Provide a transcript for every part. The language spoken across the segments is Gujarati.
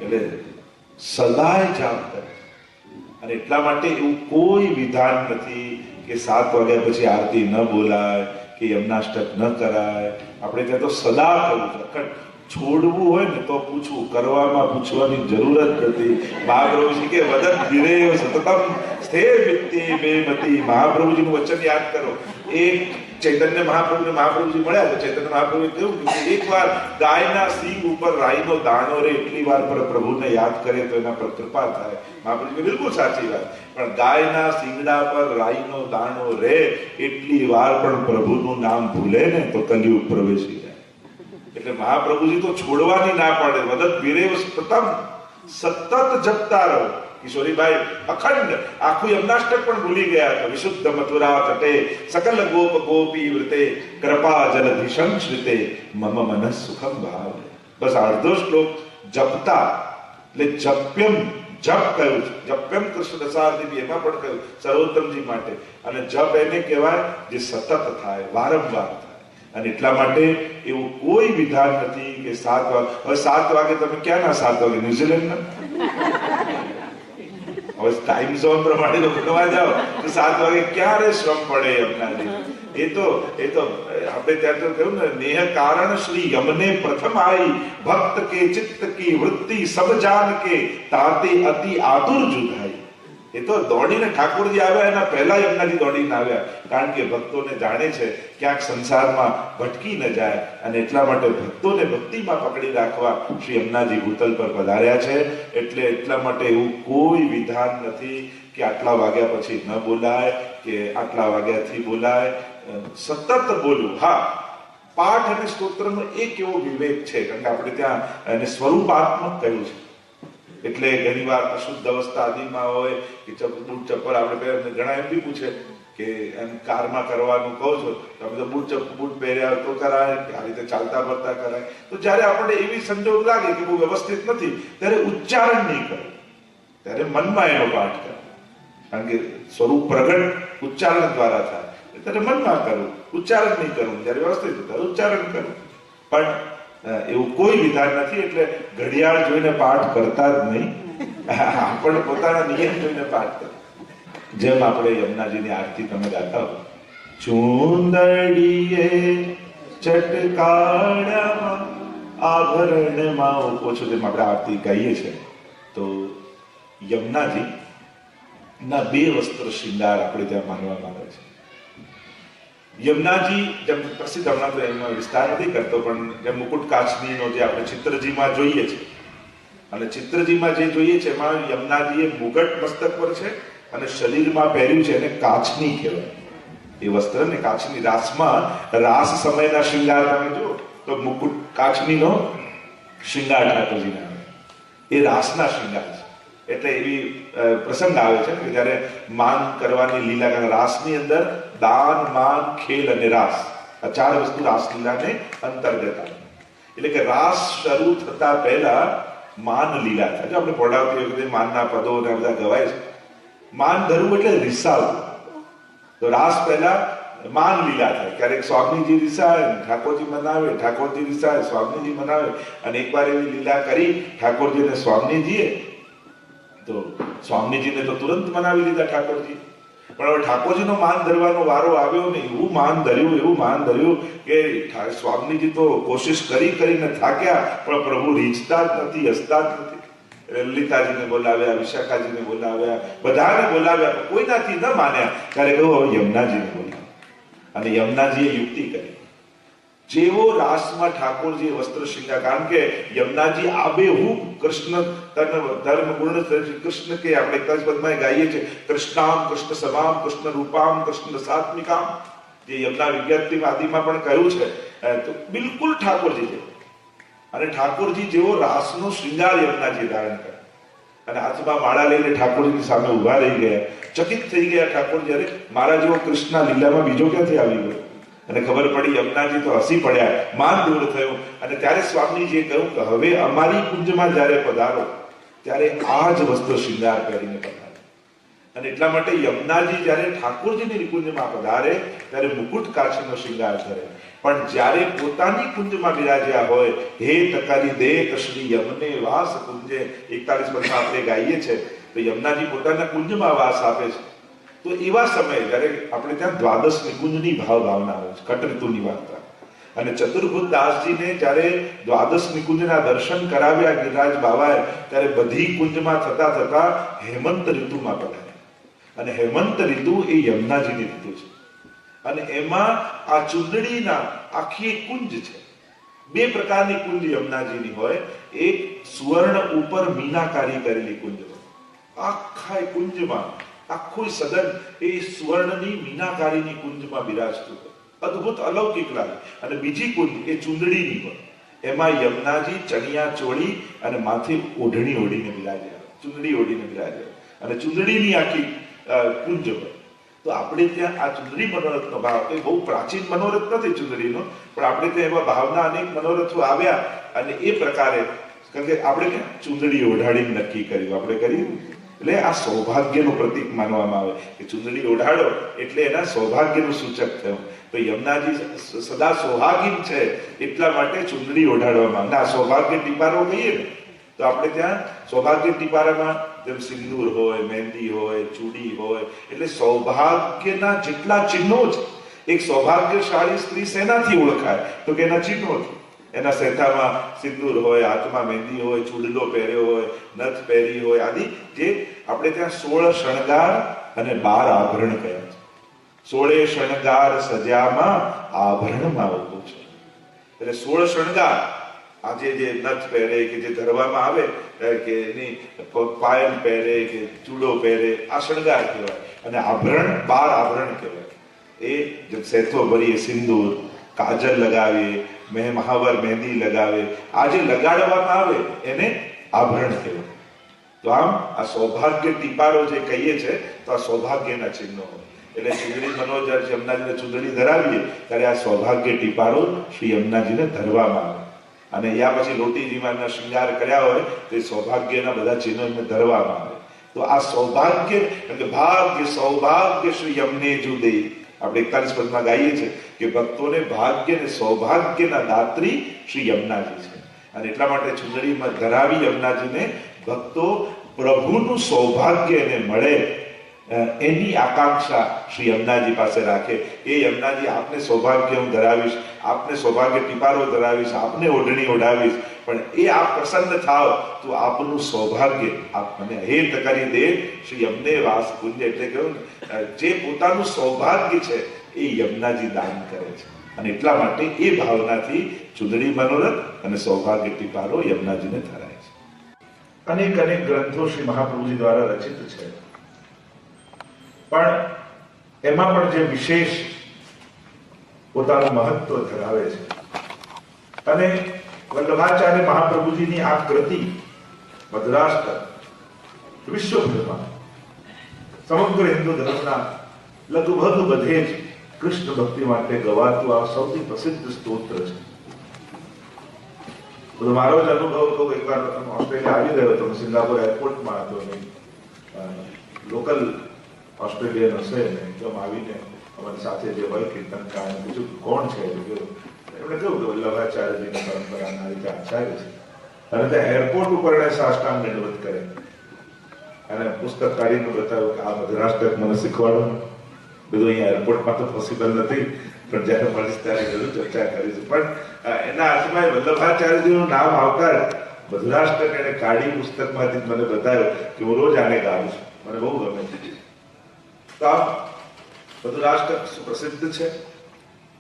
એટલે સદાય જાપ કરે. અને એટલા માટે એવું કોઈ વિધાન નથી કે 7 વાગ્યા પછી આરતી ન બોલાય કે યમનાષ્ટક ન કરાય. આપણે ત્યાં તો સદા કરવું છે. છોડવું હોય ને તો પૂછવું, કરવામાં પૂછવાની જરૂર જ નથી. મહાપ્રભુજી કે વદન ધીરે સતતમ સ્થિર વિત્તે બેમતી. મહાપ્રભુજીનું વચન યાદ કરો. એક ચૈતન્ય મહાપ્રભુજી મળ્યા તો ચૈતન્ય મહાપ્રભુએ કહ્યું કે એકવાર ગાયના સિંગ ઉપર રાઈનો દાણો રે એટલી વાર પર પ્રભુને યાદ કરે તો એના પર કૃપા થાય. મહાપ્રભુજી બિલકુલ સાચી વાત. પણ ગાયના સિંગડા પર રાઈનો દાણો રે એટલી વાર પણ પ્રભુનું નામ ભૂલે ને તો કલયુગ પ્રવેશી જાય. એટલે મહાપ્રભુજી તો છોડવાની ના પાડે. વદત વિરેવ સતતમ, સતત જપતા રહો. કિશોરીભાઈ અખંડ આખું યમનાષ્ટક પણ ભૂલી ગયા હતા. વિશુદ્ધ મથુરા તટે સકલ ગોપ ગોપી વૃતે કૃપા જલધિ સંશ્રિતે મમ મન સુખમ ભાવ. બસ અડધો શ્લોક જપતા. એટલે જપ્યમ જપ કહ્યું છે. જપ્યમ કૃષ્ણ રસાર્થી એમાં પણ કહ્યું સર્વોત્તમજી માટે. અને જપ એને કહેવાય જે સતત થાય, વારંવાર થાય. અને એટલા માટે એવું કોઈ વિધાન નથી કે 7 વાગે. હવે 7 વાગે તમે ક્યાંના 7 વાગે? ન્યુઝીલેન્ડના? હવે ટાઈમ ઝોન પ્રમાણે તો ભણવા જાઓ તો 7 વાગે ક્યારે શ્રમ પડે એમના? એ તો આપણે ત્યાં તો કહ્યું ને, નેહ કારણ શ્રી યમને પ્રથમ આઈ ભક્ત કે ચિત્ત કી વૃત્તિ સબ જાન કે તાતે અતિ આતુર જુદાઈ. એ તો દોડીને ઠાકોરજી આવ્યા એના પહેલા યમુનાજી દોડીને આવ્યા. કારણ કે ભક્તોને જાણે છે ક્યાંક સંસારમાં ભટકી ન જાય અને એટલા માટે ભક્તોને ભક્તિમાં પકડી રાખવા શ્રી યમુનાજી ભૂતલ પર પધાર્યા છે. એટલે એટલા માટે એવું કોઈ વિધાન નથી કે આટલા વાગ્યા પછી ન બોલાય કે આટલા વાગ્યાથી બોલાય. સતત બોલવું. હા, પાઠ અને સ્તોત્રનો એક એવો વિવેક છે, કારણ કે આપણે ત્યાં એને સ્વરૂપાત્મક કહ્યું છે. એટલે ઘણી વાર અશુદ્ધ અવસ્થા આદિમાં હોય કે બૂટ ચપ્પલ આપણે ઘણા એમ બી પૂછે કે એમ કારમાં કરવાનું કહો છો તો અમે તો બૂટ પહેર્યા તો કરાય, આ રીતે ચાલતા ફરતા કરાય. તો જ્યારે આપણને એવી સંજોગ લાગે કે બહુ વ્યવસ્થિત નથી ત્યારે ઉચ્ચારણ નહીં કરે, ત્યારે મનમાં એનો પાઠ કરે. કારણ કે સ્વરૂપ પ્રગટ ઉચ્ચારણ દ્વારા થાય. ત્યારે મનમાં કરું, ઉચ્ચારણ નહીં કરું. જ્યારે વ્યવસ્થિત ત્યારે ઉચ્ચારણ કરું. પણ એવું કોઈ વિધાન નથી. એટલે ઘડિયાળ જોઈને પાઠ કરતા જ નહીં, આપણે પોતાના નિયમ જોઈને પાઠ કરે. જેમ આપણે યમુનાજીની આરતી તમે ગાતા હો, ચૂંદડીએ ચટકાળામાં આભરણમાં ઓછો, જેમ આપણે આરતી ગાઈએ છીએ તો યમુનાજી ના 2 વસ્ત્ર શૃંગાર આપણે ત્યાં માનવામાં આવે છે. યમુનાજી જેમ પ્રસિદ્ધ, હમણાં તો એમાં વિસ્તાર નથી કરતો, પણ જેમ મુકુટ કાચનીનો જે આપણે ચિત્રજીમાં જોઈએ છે, અને ચિત્રજીમાં જે જોઈએ છે એમાં યમુનાજીએ મુગટ મસ્તક પર છે અને શરીરમાં પહેર્યું છે એને કાચની કહેવાય. એ વસ્ત્રને કાચની. રાસમાં રાસ સમયના શૃંગાર તમે જુઓ તો મુકુટ કાચનીનો શૃંગાર ઠાકોરજીને આવે, એ રાસના શૃંગાર છે. એટલે એવી પ્રસંગ આવે છે કે જ્યારે માન કરવાની લીલા, કારણ રાસની અંદર દાન, માન, ખેલ અને રાસ, આ 4 વસ્તુ રાસલીલાને અંતર્ગત આવે. એટલે કે રાસ શરૂ થતા પહેલા માન લીલા થાય. જો આપણે પઢાવતી વખતે માનના પદો ને બધા ગવાય છે. માન ધરવું એટલે રિસાવવું. તો રાસ પહેલા માન લીલા થાય. ક્યારેક સ્વામીજી રિસાય, ઠાકોરજી મનાવે, ઠાકોરજી રિસાય, સ્વામીજી મનાવે. અને એકવાર એવી લીલા કરી ઠાકોરજીને સ્વામીજીએ, તો સ્વામીજીને તો તુરંત મનાવી લીધા ઠાકોરજી. પણ હવે ઠાકોરજીનો માન ધરવાનો વારો આવ્યો ને એવું માન ધર્યું કે સ્વામીજી તો કોશિશ કરીને થાક્યા, પણ પ્રભુ રીઝતા જ નથી, હસતા જ નથી. લલિતાજીને બોલાવ્યા, વિશાખાજીને બોલાવ્યા, બધાને બોલાવ્યા, કોઈનાથી ન માન્યા. ત્યારે કહ્યું હવે યમુનાજીને બોલાવ્યા. અને યમુનાજીએ યુક્તિ કરી. જેવો રાસમાં ઠાકોરજી વસ્ત્ર શૃંગાર, કારણ કે યમુનાજી આબેહૂબ કૃષ્ણ ધર્મ ગુણ કૃષ્ણ કે આપણે 41 પદમાં ગાઈએ છીએ, કૃષ્ણામ કૃષ્ણ સમામ કૃષ્ણ રૂપામ કૃષ્ણ સાત્મિકામ, જે યમુના વિજ્ઞપ્તિ આદિમાં પણ કહ્યું છે. તો બિલકુલ ઠાકોરજી જેવો. અને ઠાકોરજી જેવો રાસનો શૃંગાર યમુનાજી ધારણ કરે અને હાથમાં માળા લઈને ઠાકોરજીની સામે ઉભા રહી ગયા. ચકિત થઈ ગયા ઠાકોરજી, અરે મારા જેવો કૃષ્ણ લીલામાં બીજો ક્યાંથી આવી ગયો? અને ખબર પડી યમુનાજી તો હસી પડ્યા, માન દૂર થયું. અને ત્યારે સ્વામીજીએ કહ્યું કે હવે અમારી કુંજમાં જ્યારે પધારો ત્યારે આ જ વસ્ત્ર શૃંગાર પહેરીને પધારો. અને એટલા માટે યમુનાજી જ્યારે ઠાકોરજીની કુંજમાં પધારે ત્યારે મુકુટ કાચનો શૃંગાર કરે. પણ પણ જ્યારે પોતાની કુંજમાં બિરાજ્યા હોય, હે તકારી દેખ શ્રી યમને વાસ કુંજે, 41 પદમાં આપણે ગાઈએ છે તો યમુનાજી પોતાના કુંજમાં વાસ આપે છે. તો એવા સમયે જ્યારે આપણે ત્યાં દ્વાદશ નિકુંજની ભાવના આવે છે, કટ ઋતુની વાર્તા, અને ચતુર્ભુજ દાસજીને જ્યારે દ્વાદશ નિકુંજના દર્શન કરાવ્યા ગિરિરાજ બાવાએ, ત્યારે બધી કુંજમાં થતા થતા હેમંત ઋતુમાં પધાર્યા. અને હેમંત ઋતુ એ યમુનાજીની ઋતુ છે. અને એમાં આ ચુંદડીના આખી કુંજ છે. બે પ્રકારની કુંજ યમુનાજીની હોય. એક સુવર્ણ ઉપર મીનાકારી કરેલી કુંજ હોય, આખા કુંજમાં આખું સદન એ સુવર્ણની મીનાકારીની કુંજમાં બિરાજતું હોય, અદ્ભુત અલૌકિક લાગે. અને બીજી કુંજ એ ચુંદડીની હોય, એમાં યમુનાજી ચણિયા ચોળી અને માથે ઓઢણી ઓઢીને બિરાજ્યા, ચુંદડી ઓઢીને બિરાજ્યા, અને ચુંદડીની આખી કુંજ હોય. તો આપણે ત્યાં આ ચુંદડી મનોરથનો ભાવ, એ બહુ પ્રાચીન મનોરથ નથી ચુંદડીનો, પણ આપણે ત્યાં એવા ભાવના અનેક મનોરથો આવ્યા. અને એ પ્રકારે, કારણ કે આપણે ત્યાં ચુંદડી ઓઢાડીને નક્કી કર્યું, આપણે કર્યું, એટલે આ સૌભાગ્યનું પ્રતીક માનવામાં આવે કે ચુંદડી ઓઢાડો એટલે એના સૌભાગ્યનું સૂચક થયું. તો યમુનાજી સદા સૌભાગીન છે, એટલા માટે ચુંદડી ઓઢાડવામાં. ના, સૌભાગ્ય ટીપારો કહીએ ને, તો આપણે ત્યાં સૌભાગ્ય ટીપારામાં જેમ સિંદૂર હોય, મહેંદી હોય, ચૂડી હોય, એટલે સૌભાગ્યના જેટલા ચિહ્નો છે. એક સૌભાગ્યશાળી સ્ત્રી શેનાથી ઓળખાય? તો કે એના ચિહ્નોથી. એના સેથામાં સિંદૂર હોય, હાથમાં મહેંદી હોય, ચૂડલો પહેર્યો હોય, નથ પહેરી હોય, આદિ જે આપણે ત્યાં 16 શણગાર અને 12 આભરણ કયા છે. 16 શણગાર સજામાં આભરણમાં આવતું છે. એટલે 16 શણગાર, આજે જે નથ પહેરે કે જે ધરવામાં આવે, કે એની પાયલ પહેરે કે ચૂડો પહેરે, આ શણગાર કહેવાય. અને આભરણ 12 આભરણ કહેવાય. એ જેમ સેથો ભરીએ, સિંદૂર, કાજલ લગાવીએ, મહાવર મહેંદી લગાવે, આ જે લગાડવામાં આવે એને આભરણ કહેવાય. તો આમ આ સૌભાગ્ય ટીપારો જે કહીએ છે, તો આ સૌભાગ્યના ચિહ્નો હોય. એટલે ચુંદડી મનોજર યમુનાજીને ચુંદડી ધરાવીએ ત્યારે આ સૌભાગ્ય ટીપારો શ્રી યમુનાજીને ધરવામાં આવે. અને યા પછી લોટીજીમાં શૃંગાર કર્યા હોય તો એ સૌભાગ્યના બધા ચિહ્નો એમને ધરવામાં આવે. તો આ સૌભાગ્ય, એટલે ભાગ્ય સૌભાગ્ય શ્રી યમને જુદે, આપણે 41 પદમાં ગાઈએ છીએ કે ભક્તોને ભાગ્ય અને સૌભાગ્યના દાત્રી શ્રી યમુનાજી છે. અને એટલા માટે ચુંદડીમાં ધરાવી યમુનાજીને ભક્તો પ્રભુનું સૌભાગ્ય એને મળે એની આકાંક્ષા શ્રી યમુનાજી પાસે રાખે. એ યમુનાજી, આપને સૌભાગ્ય હું ધરાવીશ, આપને સૌભાગ્ય ટીપારો ધરાવીશ, આપને ઓઢણી ઓઢાવીશ, પણ એ આપ પ્રસન્ન થાવ તો આપનું સૌભાગ્ય આપ મને હેત કરી દે. શ્રી યમને વાસ કુંજ, એટલે કહ્યું ને, જે પોતાનું સૌભાગ્ય છે એ યમુનાજી દાન કરે છે. અને એટલા માટે એ ભાવનાથી ચુંદડી મનોરથ અને સૌભાગ્ય ટીપારો યમુનાજીને ધરાય છે. અનેક અનેક ગ્રંથો શ્રી મહાપ્રભુજી દ્વારા રચિત છે, પણ એમાં પણ જે વિશેષ પોતાનું મહત્વ ધરાવે છે. અને વલ્લભાચાર્ય મહાપ્રભુજીની આ કૃતિ મદ્રાષ્ટ્ર વિશ્વભરમાં સમગ્ર હિન્દુ ધર્મના લગભગ બધે જ કૃષ્ણ ભક્તિ માટે ગવાતું આ સૌથી પ્રસિદ્ધ સ્તોત્ર છે. મારો જ અનુભવ તો એકવાર ઓસ્ટ્રેલિયા આવી ગયો હતો, સિંગાપુર એરપોર્ટમાં હતો, લોકલ ઓસ્ટ્રેલિયન હશે ને, એકદમ આવીને અમારી સાથે જે હોય કીર્તનકાર પૂછ્યું કોણ છે, એમણે કહ્યું કે વલ્લભાચાર્યજીની પરંપરાના રીતે આચાર્ય છે. અને ત્યાં એરપોર્ટ ઉપર એને સાષ્ટાંગ દંડવત કરે અને પુસ્તક કાઢીને બતાવ્યું કે આ મદ્રાષ્ટ્ર મને શીખવાડો. બધું અહીંયા એરપોર્ટમાં તો પોસિબલ નથી, પણ જ્યારે મળીશ ત્યારે જરૂર ચર્ચા કરીશું. પણ એના હાથમાં વલ્લભાચાર્યજીનું નામ આવતા મદ્રાષ્ટ્ર એને કાઢી પુસ્તકમાંથી મને બતાવ્યો કે હું રોજ આને ગાઉં છું, મને બહુ ગમે છે. તો આ મદ્રાષ્ટ્ર સુપ્રસિદ્ધ છે.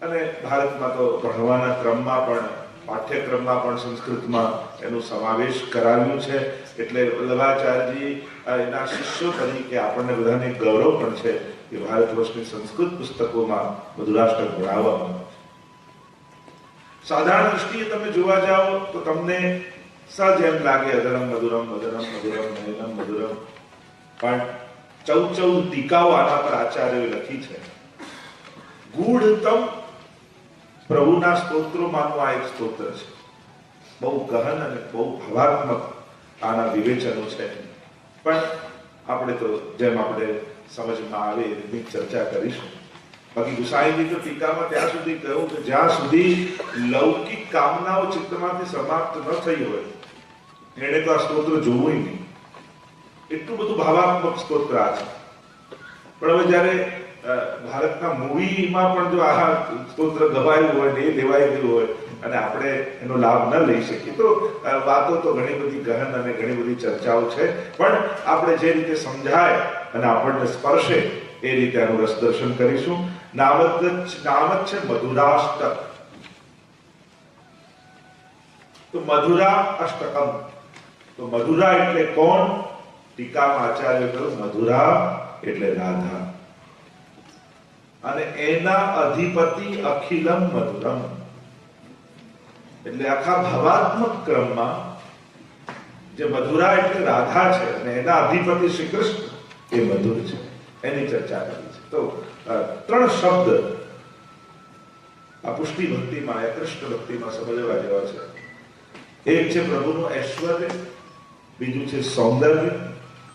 અને ભારતમાં તો ભણવાના ક્રમમાં પણ, પાઠ્યક્રમમાં પણ સંસ્કૃતમાં એનો સમાવેશ કરાવ્યું છે. એટલે વલ્લભાચાર્યજી એના શિષ્યો તરીકે આપણને બધાને ગૌરવ પણ છે કે ભારત વર્ષની સંસ્કૃત પુસ્તકોમાં મધુરાષ્ટક ભણાવવામાં આવે છે. સાધારણ દૃષ્ટિએ તમે જોવા જાઓ તો તમને સહજ એમ લાગે અધરમ મધુરમ મધુરમ મધુરમ નયનમ મધુરમ, પણ 14 ટીકાઓ આના પર આચાર્યોએ લખી છે. ગૂઢતમ પ્રભુના સ્તોત્રોમાંનું આ એક સ્તોત્ર છે. બહુ ગહન અને બહુ ભાવાત્મક આના વિવેચનો છે. પણ આપણે તો જેમ આપણે સમજમાં આવે એની ચર્ચા કરીશું. બાકી ગુસાઈની તો ટીકામાં ત્યાં સુધી કહ્યું કે જ્યાં સુધી લૌકિક કામનાઓ ચિત્તમાંથી સમાપ્ત ન થઈ હોય એને તો આ સ્તોત્ર જોવું નહીં. એટલું બધું ભાવાત્મક સ્તોત્ર આ છે. પણ હવે જયારે ભારતના મૂવીમાં પણ જો આ સ્તોત્ર ગવાયું હોય ને એ લેવાઈ ગયું હોય અને આપણે એનો લાભ ન લઈ શકીએ તો વાતો તો ઘણી બધી ગહન અને ઘણી બધી ચર્ચાઓ છે. પણ આપણે જે રીતે સમજાય અને આપણને સ્પર્શે એ રીતે આનું રસ દર્શન કરીશું. નામ જ છે મધુરાષ્ટક. તો મધુરા અષ્ટકમ. તો મધુરા એટલે કોણ? ટીકામાં આચાર્ય કહ્યું મધુરા એટલે રાધા અને એના અધિપતિ અખિલમ મધુરમ. એટલે આખા ભાવાત્મક ક્રમમાં જે મધુરા એટલે રાધા છે અને એના અધિપતિ શ્રી કૃષ્ણ એ મધુર છે, એની ચર્ચા કરી છે. તો ત્રણ શબ્દ આ પુષ્ટિ ભક્તિમાં કૃષ્ણ ભક્તિમાં સમજવા જેવા છે. એક છે પ્રભુનું ઐશ્વર્ય, બીજું છે સૌંદર્ય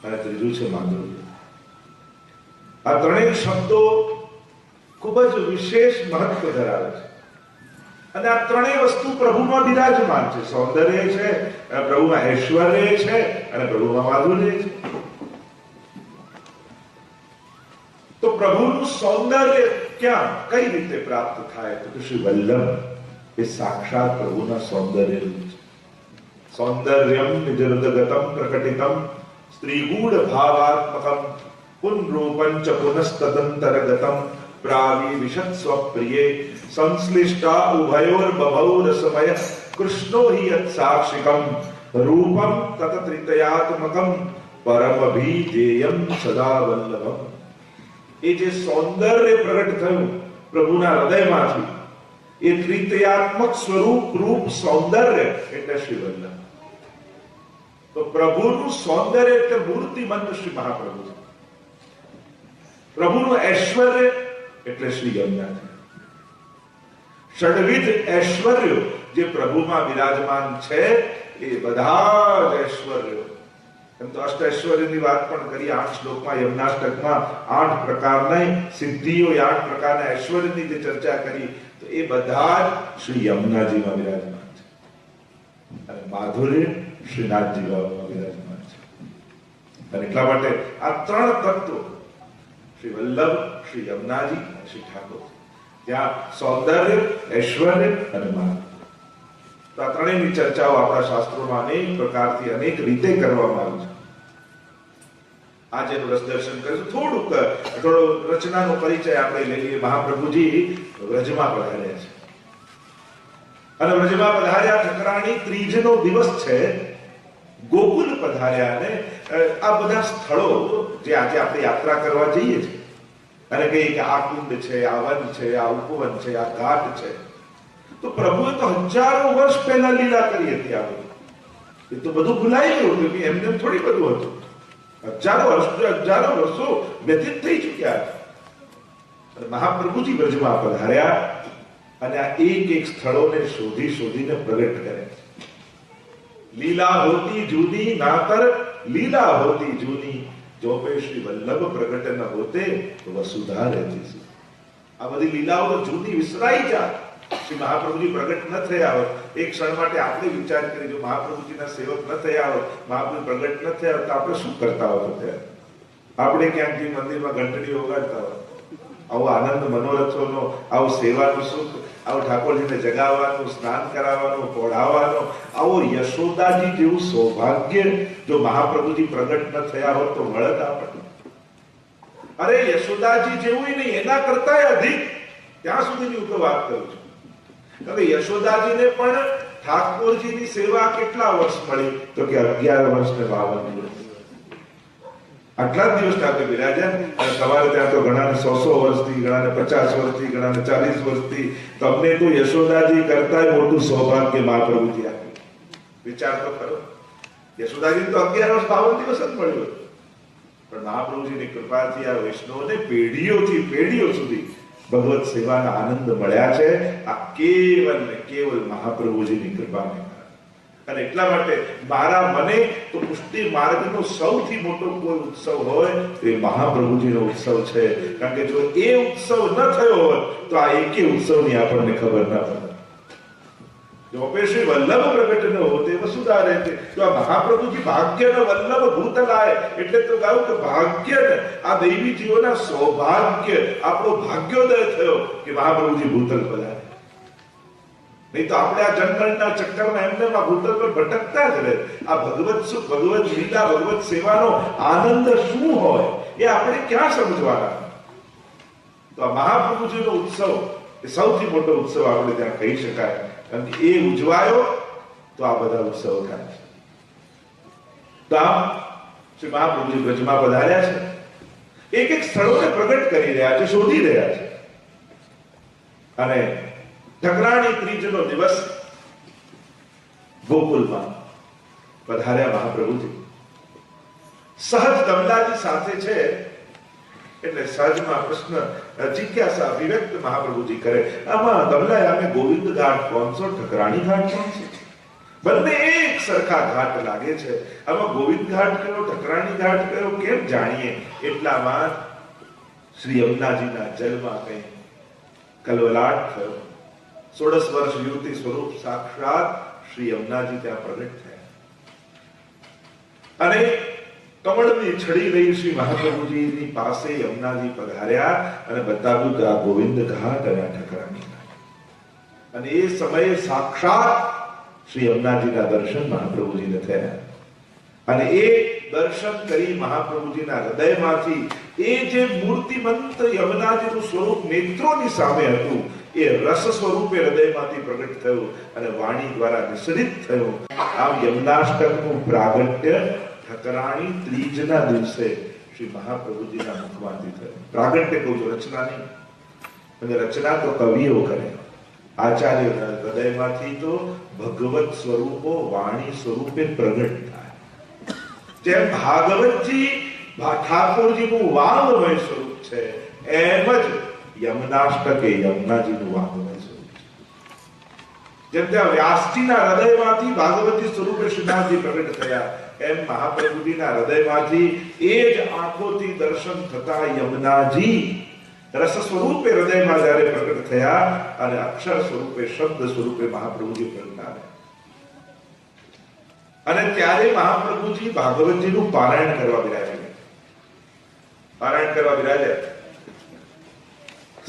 અને ત્રીજું છે માધુર્ય. આ ત્રણેય શબ્દો ખૂબ જ વિશેષ મહત્વ ધરાવે છે અને આ ત્રણેય વસ્તુ પ્રભુમાં બિરાજમાન છે. સૌંદર્ય છે, પ્રભુમાં ઐશ્વર્ય છે અને પ્રભુમાં માધુર્ય છે. તો પ્રભુનું સૌંદર્ય ક્યાં કઈ રીતે પ્રાપ્ત થાય? તો શ્રી વલ્લભ એ સાક્ષાત પ્રભુના સૌંદર્ય છે. સૌંદર્યમ નિજહૃદગતમ પ્રકટિતમ સ્ત્રીગૂઢ ભાવાત્મકમ પુનરૂપં ચ પુનસ્તદંતરગતમ પ્રાવી વિશદ સ્વપ્રિયે સંશ્લિષ્ટા ઉભયોર બભૌર સમય કૃષ્ણો હિ યત સાક્ષિકમ રૂપમ તત ત્રિતયાત્મકમ પરમભીજેયમ સદા વલ્લભમ. એ જે સૌંદર્ય પ્રગટ થયું પ્રભુના હૃદયમાંથી એ ત્રિતયાત્મક સ્વરૂપ રૂપ સૌંદર્ય એટલે શ્રી વલ્લભ. તો પ્રભુનું સૌંદર્ય એટલે મૂર્તિમંત શ્રી મહાપ્રભુ છે. પ્રભુનું ઐશ્વર્ય એટલે શ્રી યમુનાજી. ષડવિધ ઐશ્વર્યો જે પ્રભુમાં બિરાજમાન છે એ બધા જ ઐશ્વર્યો, એમ તો અષ્ટઐશ્વર્યની વાત પણ કરી 8 શ્લોકમાં યમનાષ્ટકમાં 8 પ્રકારની સિદ્ધિઓ 8 પ્રકારના ઐશ્વર્યની જે ચર્ચા કરી તો એ બધા જ શ્રી યમુનાજીમાં બિરાજમાન છે અને માધુર્ય શ્રીનાથજીમાં બિરાજમાન છે. અને એટલા માટે આ ત્રણ તત્વો શ્રી વલ્લભ, શ્રી યમુનાજી અને શ્રી ઠાકોર, ત્યાં સૌંદર્ય, ઐશ્વર્ય અને માધુર્ય. તો આ ત્રણેયની ચર્ચાઓ આપણા શાસ્ત્રોમાં અનેક પ્રકારથી અનેક રીતે કરવામાં આવી છે. આજે રસ દર્શન કરીશું. થોડો રચનાનો પરિચય આપણે લઈ લઈએ. મહાપ્રભુજી વ્રજમાં પધાર્યા છે અને વ્રજમાં પધાર્યા ઠકરાણી ત્રીજનો દિવસ છે. ગોકુલ પધાર્યા અને આ બધા સ્થળો જે આજે આપણે યાત્રા કરવા જઈએ છીએ અને કહીએ કે આ કુંડ છે, આ વન છે, આ ઉપવન છે, આ ઘાટ છે, તો પ્રભુએ તો હજારો વર્ષ પહેલા લીલા કરી હતી. આ બધું એ તો બધું ભૂલાઈ ગયું હતું કે એમને થોડી બધું હતું. હજારો વર્ષો વ્યતીત થઈ ચુક્યા અને મહાપ્રભુજી વ્રજમાં પધાર્યા અને આ એક સ્થળોને શોધીને પ્રગટ કરે. લીલા હોતી જૂની નાતર લીલા હોતી જૂની, જો પે શ્રી વલ્લભ પ્રગટ ન હોતે તો વસુધા રહેતી. આ બધી લીલાઓ તો જૂની વિસરાઈ જાય. શ્રી મહાપ્રભુજી પ્રગટ ન થયા હોત, એક ક્ષણ માટે આપણે વિચાર કરી, જો મહાપ્રભુજીના સેવક ન થયા હોત, મહાપ્રભુ પ્રગટ ન થયા હોત તો આપણે શું કરતા હોત? ત્યારે આપણે ક્યાંકથી મંદિરમાં ઘંટડી વગાડતા હોત. આવો આનંદ મનોરથોનો, આવો સેવાનું સુખ, આવો ઠાકોરજીને જગાવવાનું, સ્નાન કરાવવાનું, પહોળાવવાનું, આવો યશોદાજી જેવું સૌભાગ્ય જો મહાપ્રભુજી પ્રગટ ન થયા હોત તો મળત આપણને. અરે યશોદાજી જેવું નહીં, એના કરતા અધિક. ત્યાં સુધીની હું તો વાત કરું છું. કારણ કે યશોદાજીને પણ ઠાકોરજીની સેવા કેટલા વર્ષ મળી? તો કે 11 વર્ષ ને 52 દિવસ. આટલા જ દિવસ ઠાકોર બિરાજ્યા અને તમારે ત્યાં તો ઘણાને 100 વર્ષથી, ઘણાને 50 વર્ષથી, ઘણાને 40 વર્ષથી. તમને તો યશોદાજી કરતા મોટું સૌભાગ્ય મહાપ્રભુજી આપ્યું. વિચાર તો કરો, યશોદાજી તો 11 વર્ષ 52 દિવસ જ મળ્યું. પણ મહાપ્રભુજીની કૃપાથી આ વૈષ્ણવને પેઢીઓથી પેઢીઓ સુધી ભગવત સેવાના આનંદ મળ્યા છે. આ કેવલ ને કેવલ મહાપ્રભુજીની કૃપાને કારણે. અને એટલા માટે મારા મને તો પુષ્ટિ માર્ગનો સૌથી મોટો કોઈ ઉત્સવ હોય તો એ મહાપ્રભુજીનો ઉત્સવ છે. કારણ કે જો એ ઉત્સવ ન થયો હોત તો આ એકે ઉત્સવની આપણને ખબર ના પડે. જો શ્રી વલ્લભ પ્રગટ ન હોતે વસુધા રહેતે. તો આ મહાપ્રભુજી ભાગ્યનો વલ્લભ ભૂતલાય એટલે તો કહ્યું કે ભાગ્ય આ દૈવી જીવોના સૌભાગ્ય આપણો ભાગ્યોદય થયો કે મહાપ્રભુજી ભૂતલ પધારે. નહીં તો આપણે આ જન્મના ચક્કરમાં એમને ભૂતલ પર ભટકતા જ રહે. આ ભગવત સુખ, ભગવત લીલા, ભગવત સેવાનો આનંદ શું હોય એ આપણે ક્યાં સમજવાના. તો આ મહાપ્રભુજીનો ઉત્સવ એ સૌથી મોટો ઉત્સવ આપણે ત્યાં કહી શકાય. કારણ કે એ ઉજવાયો તો આ બધા ઉત્સવો થાય છે. તો આમ શ્રી મહાપ્રભુજી બ્રજમાં પધાર્યા છે. એક એક સ્થળોને પ્રગટ કરી રહ્યા છે, શોધી રહ્યા છે. અને ઠકરાણી ત્રીજનો દિવસ ગોકુલમાં પધાર્યા મહાપ્રભુજી. સહજ કમલાજી સાથે છે એટલે સહજમાં પ્રશ્ન જિજ્ઞાસા અભિવ્યક્ત મહાપ્રભુજી કરે. આમાં કમલા અમે ગોવિંદ ઘાટ કોણ છો, ઠકરાણી ઘાટ કોણ છે? બંને એક સરખા ઘાટ લાગે છે. આમાં ગોવિંદ ઘાટ કયો, ઠકરાણી ઘાટ કયો કેમ જાણીએ? એટલામાં શ્રી યમુનાજીના જલમાં કઈ કલવલાટ થયો. 16 વર્ષ યુવતી સ્વરૂપ સાક્ષાત શ્રી યમુનાજી ત્યાં પ્રગટ થયા અને કમળની છડી લઈ શ્રી મહાપ્રભુજીની પાસે યમુનાજી પધાર્યા અને બતાવ્યું કે આ ગોવિંદ ઘાટ અને ઠકરાણી ઘાટ. અને એ સમયે સાક્ષાત શ્રી યમુનાજીના દર્શન મહાપ્રભુજીને થયા. અને એ દર્શન કરી મહાપ્રભુજીના હૃદયમાંથી એ જે મૂર્તિમંત યમુનાજીનું સ્વરૂપ નેત્રોની સામે હતું એ રસ સ્વરૂપે હૃદયમાંથી પ્રગટ થયું અને વાણી દ્વારા નિસરિત થયું. આમ યમુનાષ્ટકનું પ્રાગટ્ય ઠકરાણી ત્રીજના દિવસે શ્રી મહાપ્રભુજીના મુખમાંથી થયું. પ્રાગટ્ય કહું છું, રચના નહીં. અને રચના તો કવિઓ કરે. આચાર્યના હૃદયમાંથી તો ભગવત સ્વરૂપો વાણી સ્વરૂપે પ્રગટ થાય. જેમ ભાગવતજી ઠાકોરજીનું વાંગમય સ્વરૂપ છે એમ જ યમુનાષ્ટક એ યમુનાજીનું વાંગમય સ્વરૂપ છે. જેમ ત્યાં વ્યાસજીના હૃદયમાંથી ભાગવતી સ્વરૂપે શ્રીનાથજી પ્રગટ થયા એમ મહાપ્રભુજીના હૃદયમાંથી એ જ આંખોથી દર્શન થતા યમુનાજી રસ સ્વરૂપે હૃદયમાં જ્યારે પ્રગટ થયા અને અક્ષર સ્વરૂપે, શબ્દ સ્વરૂપે મહાપ્રભુજી પ્રગટાવ્યા. અને ત્યારે મહાપ્રભુજી ભાગવતજીનું પારાયણ કરવા બિરાજ્યા. પારાયણ કરવા બિરાજ્યા.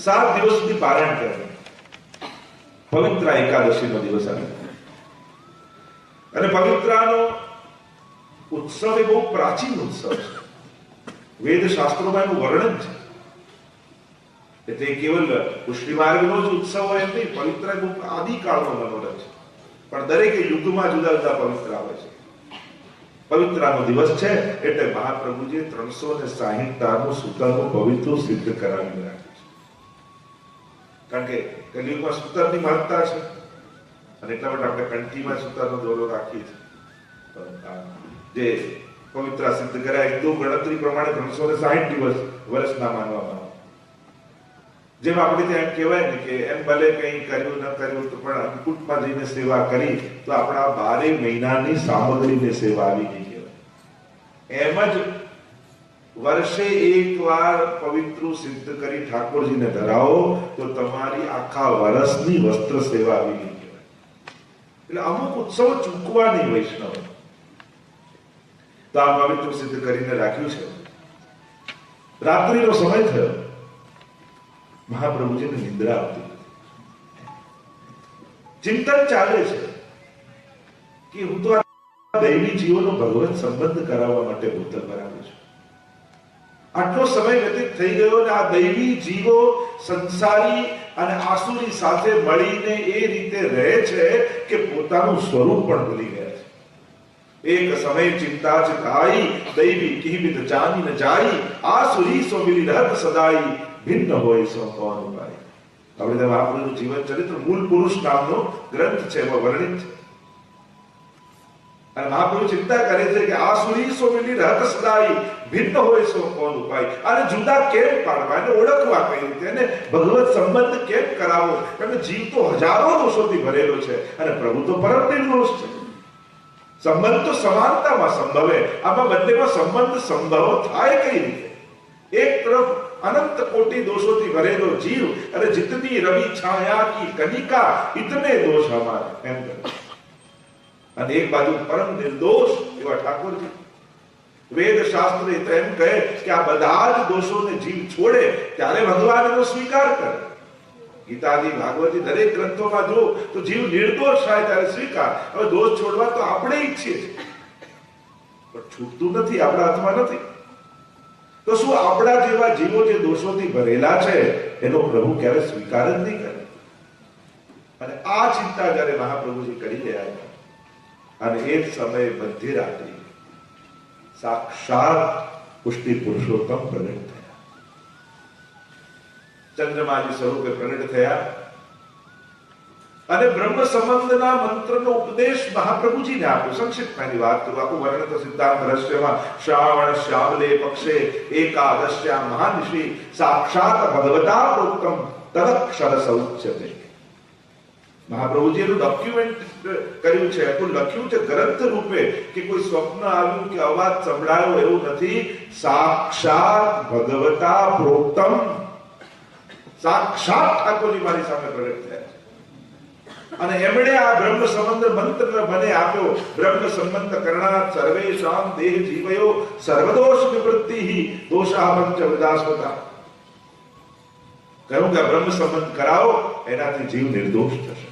7 દિવસ સુધી પારાયણ કર્યું. પવિત્રા એકાદશીનો દિવસ આવ્યો અને પવિત્રાનો ઉત્સવ એ બહુ પ્રાચીન ઉત્સવ છે. વેદ શાસ્ત્રોમાં એનું વર્ણન છે. એટલે કેવલ પુષ્ટિ માર્ગનો જ ઉત્સવ હોય નહીં, પવિત્ર બહુ આદિકાળનો મનોરથ છે. પણ દરેક યુગમાં જુદા જુદા પવિત્ર આવે છે. પવિત્રાનો દિવસ છે એટલે મહાપ્રભુજીએ 360 તારનું સૂતરનું પવિત્ર સિદ્ધ કરાવી રાખ્યું છે. કારણ કે કલિયુગમાં સૂતરની મહત્તા છે અને એટલા માટે આપણે કંઠીમાં સૂતરનો દોરો રાખીએ છીએ. જે પવિત્ર સિદ્ધ કર્યા હિન્દુ ગણતરી પ્રમાણે 360 દિવસ વર્ષના માનવામાં આવે. જેમ આપણે ત્યાં કહેવાય ને કે એમ ભલે કંઈ કર્યું ન કર્યું તો પણ અંકુટમાં જઈને સેવા કરી તો આપણા 12 મહિનાની સામગ્રીને સેવા આવી ગઈ કહેવાય. એમ જ વર્ષે એકવાર પવિત્ર સિદ્ધ કરી ઠાકોરજીને ધરાવો તો તમારી આખા વર્ષની વસ્ત્ર સેવા આવી ગઈ કહેવાય. એટલે અમુક ઉત્સવ ચૂકવા નહીં વૈષ્ણવ. તો આ પવિત્ર સિદ્ધ કરીને રાખ્યું છે. રાત્રિનો સમય થયો. મહાપ્રભુજીને નિંદ્રા આવતી. ચિંતન ચાલે છે કે હું તો આ દૈવી જીવોનો ભગવત સંબંધ કરાવવા માટે ભૂતલ કરાવ્યો છું. આટલો સમય વ્યતીત થઈ ગયો અને આ દૈવી જીવો સંસારી અને આસુરી સાથે મળીને એ રીતે રહે છે કે પોતાનું સ્વરૂપ પણ ભૂલી ગયા છે. એક સમય ચિંતા ચિતાઈ દૈવી કિહિમિત જાની ન જાઈ આસુરી સો મિલી રહત સદાઈ ભિન્ન હોય સો કોણ ઉપાય. આપણે તેમાં આપણું જીવન ચરિત્ર મૂળ પુરુષ નામનો ગ્રંથ છે, એમાં વર્ણિત છે. અને મહાપ્રભુ ચિંતા કરે છે કે આસુરી સો મિલી રહત સદાઈ ભિન્ન હોય સો કોણ ઉપાય. અને જુદા કેમ પાડવા, એને ઓળખવા કઈ રીતે, એને ભગવત સંબંધ કેમ કરાવો? કારણ કે જીવ તો હજારો દોષોથી ભરેલો છે અને પ્રભુ તો પરમ નિર્દોષ છે. સંબંધ તો સમાનતામાં સંભવે, આમાં બંનેમાં સંબંધ સંભવ થાય કઈ રીતે? એક તરફ अनंत कोटि दोषों થી ભરેલો જીવ અને जितनी रवि छाया की कनिका इतने दोष हमारे એમ કહે, અને એક બાજુ પરમ નિર્દોષ એવા ઠાકોરજી. વેદ શાસ્ત્ર એમ કહે કે આ બધા જ દોષોને જીવ છોડે ત્યારે ભગવાન એનો સ્વીકાર કરે. ગીતાદી ભાગવતી દરેક ગ્રંથોમાં જો તો જીવ નિર્દોષ થાય ત્યારે સ્વીકાર. હવે દોષ છોડવા તો આપણે ઈચ્છીએ છીએ, પણ છૂટતું નથી, આપણા હાથમાં નથી. તો શું આપણા જેવા જીવો જે દોષોથી ભરેલા છે એનો પ્રભુ ક્યારે સ્વીકાર જ નહીં કરે? અને આ ચિંતા જ્યારે મહાપ્રભુજી કરી રહ્યા હતા, અને એ જ સમયે મધ્ય રાત્રિ સાક્ષાત પુષ્ટિ પુરુષોત્તમ પ્રગટ થયા, ચંદ્રમાજી સ્વરૂપે પ્રગટ થયા, અને બ્રહ્મ સંબંધના મંત્રનો ઉપદેશ મહાપ્રભુજીને આપ્યો. સંક્ષિપ્તમાં વાત કરું, આખું વર્ણન તો સિદ્ધાંત રહસ્યમાં શ્રાવણ શ્યામલે પક્ષે એકાદશ્યા મહાનિશિ સાક્ષાત ભગવતા પ્રોક્તમ તદક્ષર સૌચ્યતે. મહાપ્રભુજી એનું ડોક્યુમેન્ટ કર્યું છે, આખું લખ્યું છે ગ્રંથ રૂપે, કે કોઈ સ્વપ્ન આવ્યું કે અવાજ સંભળાયો એવું નથી. સાક્ષાત ભગવતા પ્રોક્તમ, સાક્ષાત ઠાકોરજી મારી સામે પ્રગટ થયા, અને એમણે આ બ્રહ્મ સંબંધ મંત્ર મને આપ્યો. બ્રહ્મ સંબંધ કરણાત સર્વેષામ દેહ જીવયો સર્વદોષ નિવૃત્તિઃ દોષા પંચ વિદાસ્મતા. કહ્યું કે બ્રહ્મ સંબંધ કરાવો, એનાથી જીવ નિર્દોષ થશે.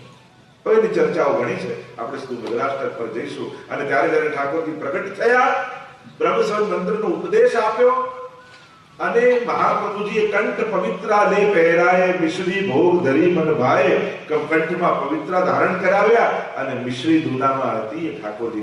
તો એની ચર્ચાઓ ઘણી છે, આપણે સ્થૂળરાષ્ટ્ર પર જઈશું. અને ત્યારે જ્યારે ઠાકોરજી પ્રગટ થયા, બ્રહ્મ સંબંધ મંત્રનો ઉપદેશ આપ્યો, અને મહાપ્રભુજીએ કંઠ પવિત્રા લે પહેરાય મિશ્રી ભોગ ધરી મન ભાય, કંઠમાં પવિત્રા ધારણ કરાવ્યા, અને મિશ્રી દુનામાં હતી એ ઠાકોરજી